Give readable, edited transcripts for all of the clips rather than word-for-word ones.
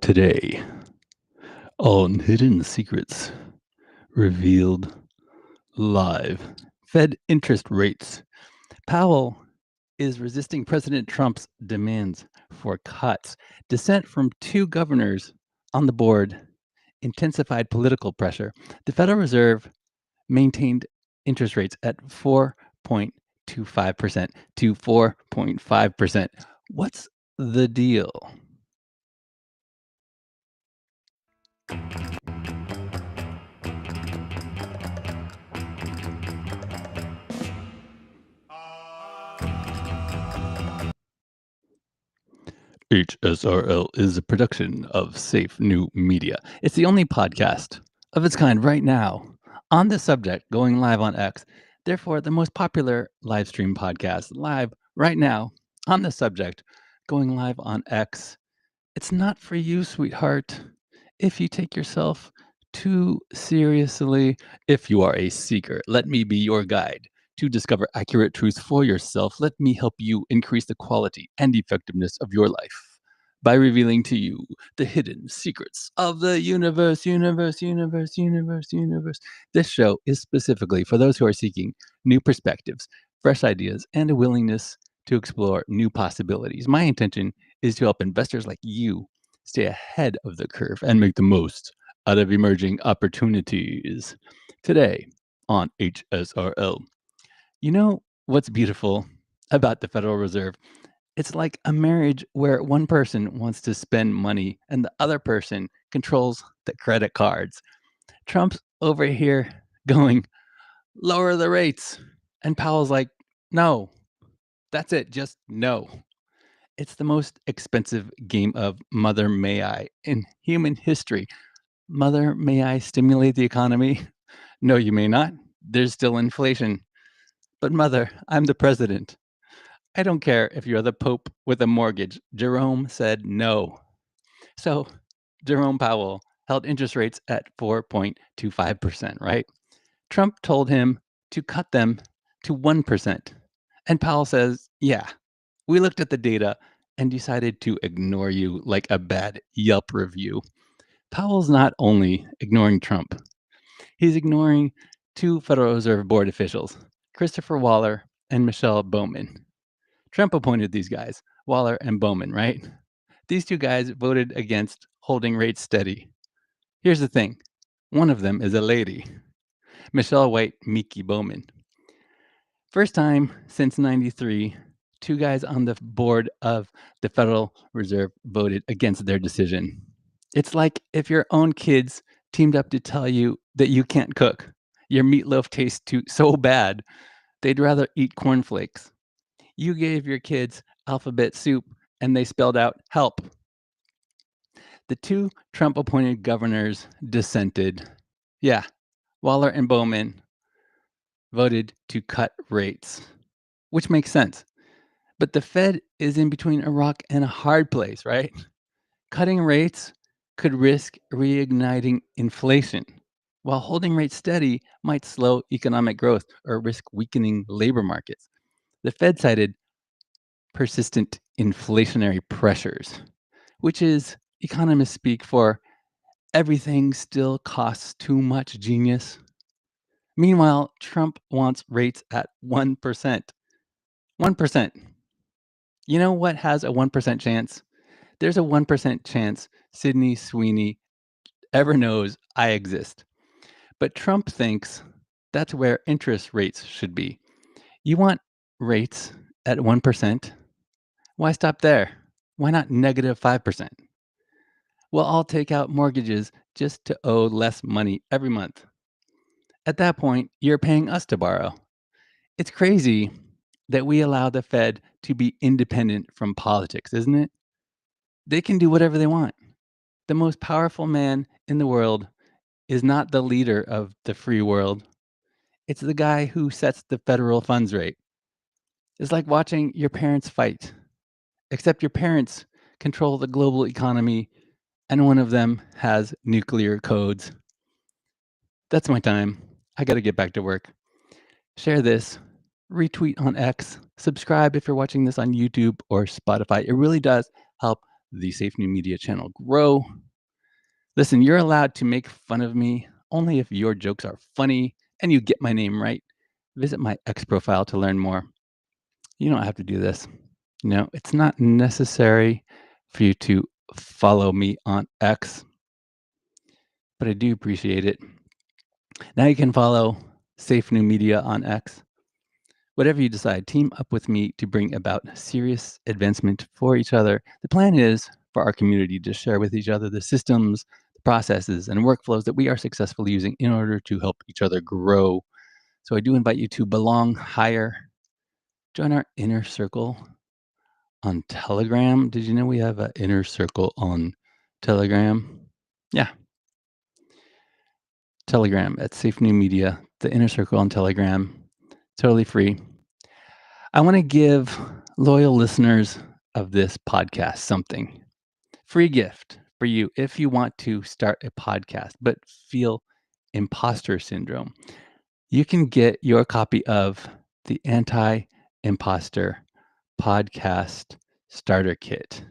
Today, on Hidden Secrets Revealed Live, Fed interest rates. Powell is resisting President Trump's demands for cuts. Dissent from two governors on the board intensified political pressure. The Federal Reserve maintained interest rates at 4.25% to 4.5%. What's the deal? HSRL is a production of SAFENEW.MEDIA. It's the only podcast of its kind right now on this subject, going live on X. Therefore, the most popular live stream podcast live right now on the subject, going live on X. It's not for you, sweetheart, if you take yourself too seriously. If you are a seeker, let me be your guide to discover accurate truths for yourself. Let me help you increase the quality and effectiveness of your life by revealing to you the hidden secrets of the universe. This show is specifically for those who are seeking new perspectives, fresh ideas, and a willingness to explore new possibilities. My intention is to help investors like you stay ahead of the curve and make the most out of emerging opportunities. Today on HSRL, you know what's beautiful about the Federal Reserve? It's like a marriage where one person wants to spend money and the other person controls the credit cards. Trump's over here going, lower the rates. And Powell's like, no, that's it, just no. It's the most expensive game of Mother May I in human history. Mother, may I stimulate the economy? No, you may not. There's still inflation. But Mother, I'm the president. I don't care if you're the Pope with a mortgage. Jerome said no. So Jerome Powell held interest rates at 4.25%, right? Trump told him to cut them to 1%. And Powell says, yeah, we looked at the data and decided to ignore you like a bad Yelp review. Powell's not only ignoring Trump, he's ignoring two Federal Reserve Board officials, Christopher Waller and Michelle Bowman. Trump appointed these guys, Waller and Bowman, right? These two guys voted against holding rates steady. Here's the thing. One of them is a lady, Michelle White Mickey Bowman. First time since 93, two guys on the board of the Federal Reserve voted against their decision. It's like if your own kids teamed up to tell you that you can't cook. Your meatloaf tastes so bad, they'd rather eat cornflakes. You gave your kids alphabet soup and they spelled out help. The two Trump-appointed governors dissented. Yeah, Waller and Bowman voted to cut rates, which makes sense. But the Fed is in between a rock and a hard place, right? Cutting rates could risk reigniting inflation, while holding rates steady might slow economic growth or risk weakening labor markets. The Fed cited persistent inflationary pressures, which is economists speak for everything still costs too much, genius. Meanwhile, Trump wants rates at 1%. 1%. You know what has a 1% chance? There's a 1% chance Sydney Sweeney ever knows I exist. But Trump thinks that's where interest rates should be. You want rates at 1%? Why stop there? Why not negative 5%? We'll all take out mortgages just to owe less money every month. At that point, you're paying us to borrow. It's crazy that we allow the Fed to be independent from politics, isn't it? They can do whatever they want. The most powerful man in the world is not the leader of the free world. It's the guy who sets the federal funds rate. It's like watching your parents fight, except your parents control the global economy and one of them has nuclear codes. That's my time. I got to get back to work. Share this, retweet on X, subscribe if you're watching this on YouTube or Spotify. It really does help the Safe New Media channel grow. Listen, you're allowed to make fun of me only if your jokes are funny and you get my name right. Visit my X profile to learn more. You don't have to do this. No, it's not necessary for you to follow me on X, but I do appreciate it. Now you can follow Safe New Media on X. Whatever you decide, team up with me to bring about serious advancement for each other. The plan is for our community to share with each other the systems, the processes, and workflows that we are successfully using in order to help each other grow. So I do invite you to belong higher. Join our inner circle on Telegram. Did you know we have an inner circle on Telegram? Yeah, Telegram at Safe New Media, the inner circle on Telegram. Totally free. I want to give loyal listeners of this podcast something. Free gift for you if you want to start a podcast but feel imposter syndrome. You can get your copy of the Anti-Impostor podcast starter kit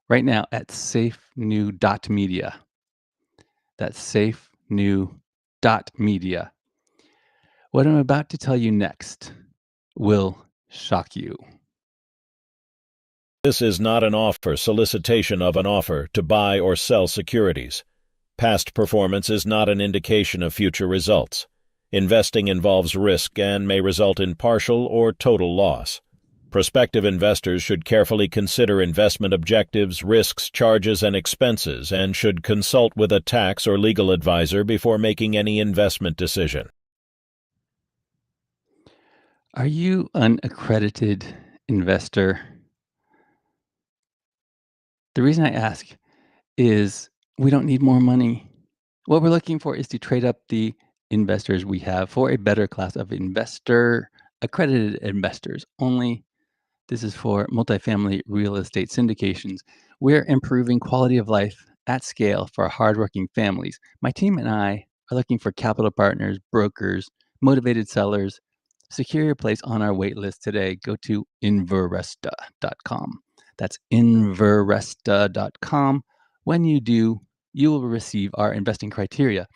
right now at SAFENEW.MEDIA. That's SAFENEW.MEDIA. What I'm about to tell you next will shock you. This is not an offer, solicitation of an offer to buy or sell securities. Past performance is not an indication of future results. Investing involves risk and may result in partial or total loss. Prospective investors should carefully consider investment objectives, risks, charges, and expenses, and should consult with a tax or legal advisor before making any investment decision. Are you an accredited investor? The reason I ask is we don't need more money. What we're looking for is to trade up the investors we have for a better class of investor, accredited investors only. This is for multifamily real estate syndications. We're improving quality of life at scale for hardworking families. My team and I are looking for capital partners, brokers, motivated sellers. Secure your place on our wait list today. Go to Inveresta.com. That's Inveresta.com. When you do, you will receive our investing criteria.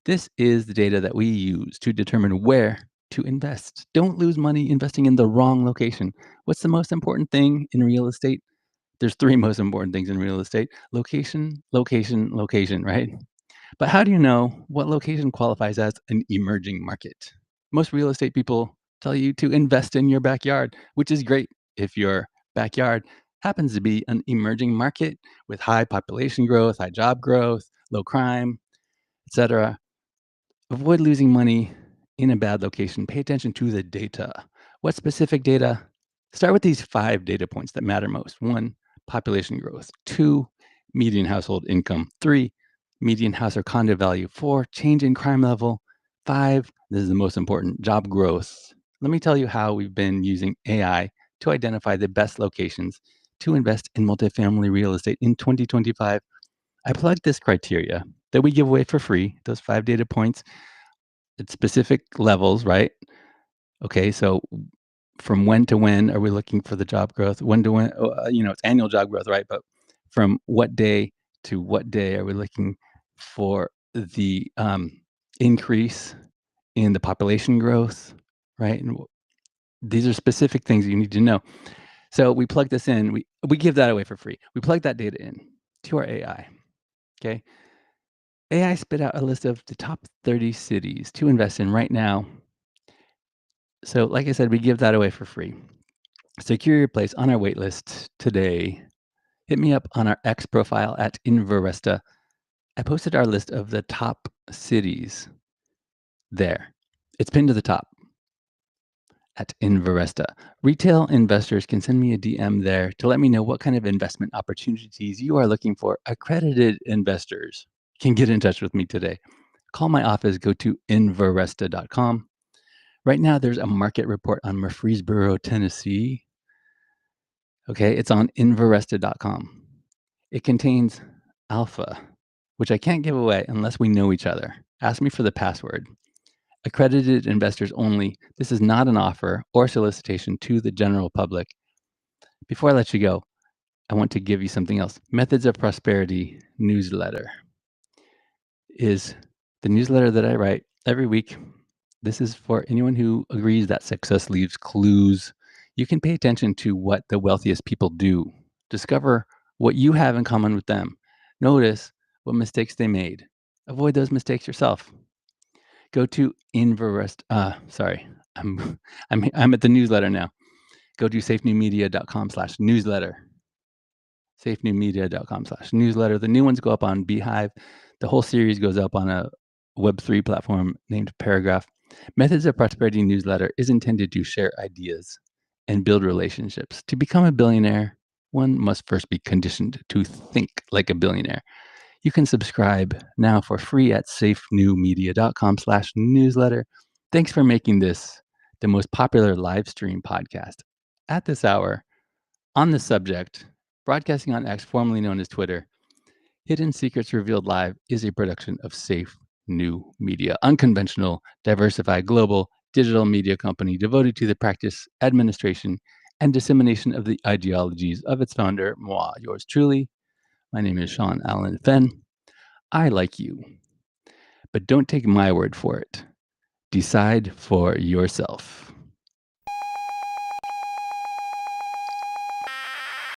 This is the data that we use to determine where to invest. Don't lose money investing in the wrong location. What's the most important thing in real estate? There's three most important things in real estate: location, location, location, right? But how do you know what location qualifies as an emerging market? Most real estate people tell you to invest in your backyard, which is great if your backyard happens to be an emerging market with high population growth, high job growth, low crime, etc. Avoid losing money in a bad location. Pay attention to the data. What specific data? Start with these 5 data points that matter most. 1, population growth. 2, median household income. 3, median house or condo value. 4, change in crime level. 5, this is the most important, job growth. Let me tell you how we've been using AI to identify the best locations to invest in multifamily real estate in 2025. I plugged this criteria that we give away for free, those 5 data points at specific levels, right? Okay, so from when to when are we looking for the job growth? When to when, it's annual job growth, right? But from what day to what day are we looking for the increase in the population growth, right? And these are specific things you need to know. So we plug this in. We give that away for free. We plug that data in to our AI. Okay. AI spit out a list of the top 30 cities to invest in right now. So, like I said, we give that away for free. Secure your place on our wait list today. Hit me up on our X profile at Inveresta. I posted our list of the top cities there. It's pinned to the top at Inveresta. Retail investors can send me a DM there to let me know what kind of investment opportunities you are looking for. Accredited investors can get in touch with me today. Call my office, go to Inveresta.com. Right now, there's a market report on Murfreesboro, Tennessee. Okay, it's on Inveresta.com. It contains alpha, which I can't give away unless we know each other. Ask me for the password. Accredited investors only. This is not an offer or solicitation to the general public. Before I let you go, I want to give you something else. Methods of Prosperity newsletter is the newsletter that I write every week. This is for anyone who agrees that success leaves clues. You can pay attention to what the wealthiest people do. Discover what you have in common with them. Notice what mistakes they made. Avoid those mistakes yourself. Go to sorry, I'm I'm at the newsletter now. Go to SAFENEWMEDIA.com/newsletter. SAFENEWMEDIA.com/newsletter. The new ones go up on Beehive. The whole series goes up on a Web3 platform named Paragraph. Methods of Prosperity newsletter is intended to share ideas and build relationships. To become a billionaire, one must first be conditioned to think like a billionaire. You can subscribe now for free at safenewmedia.com/newsletter. Thanks for making this the most popular live stream podcast at this hour on the subject. Broadcasting on X, formerly known as Twitter, Hidden Secrets Revealed Live is a production of Safe New Media, unconventional, diversified, global digital media company devoted to the practice, administration, and dissemination of the ideologies of its founder, moi, yours truly. My name is Sean Allen Fenn. I like you, but don't take my word for it. Decide for yourself.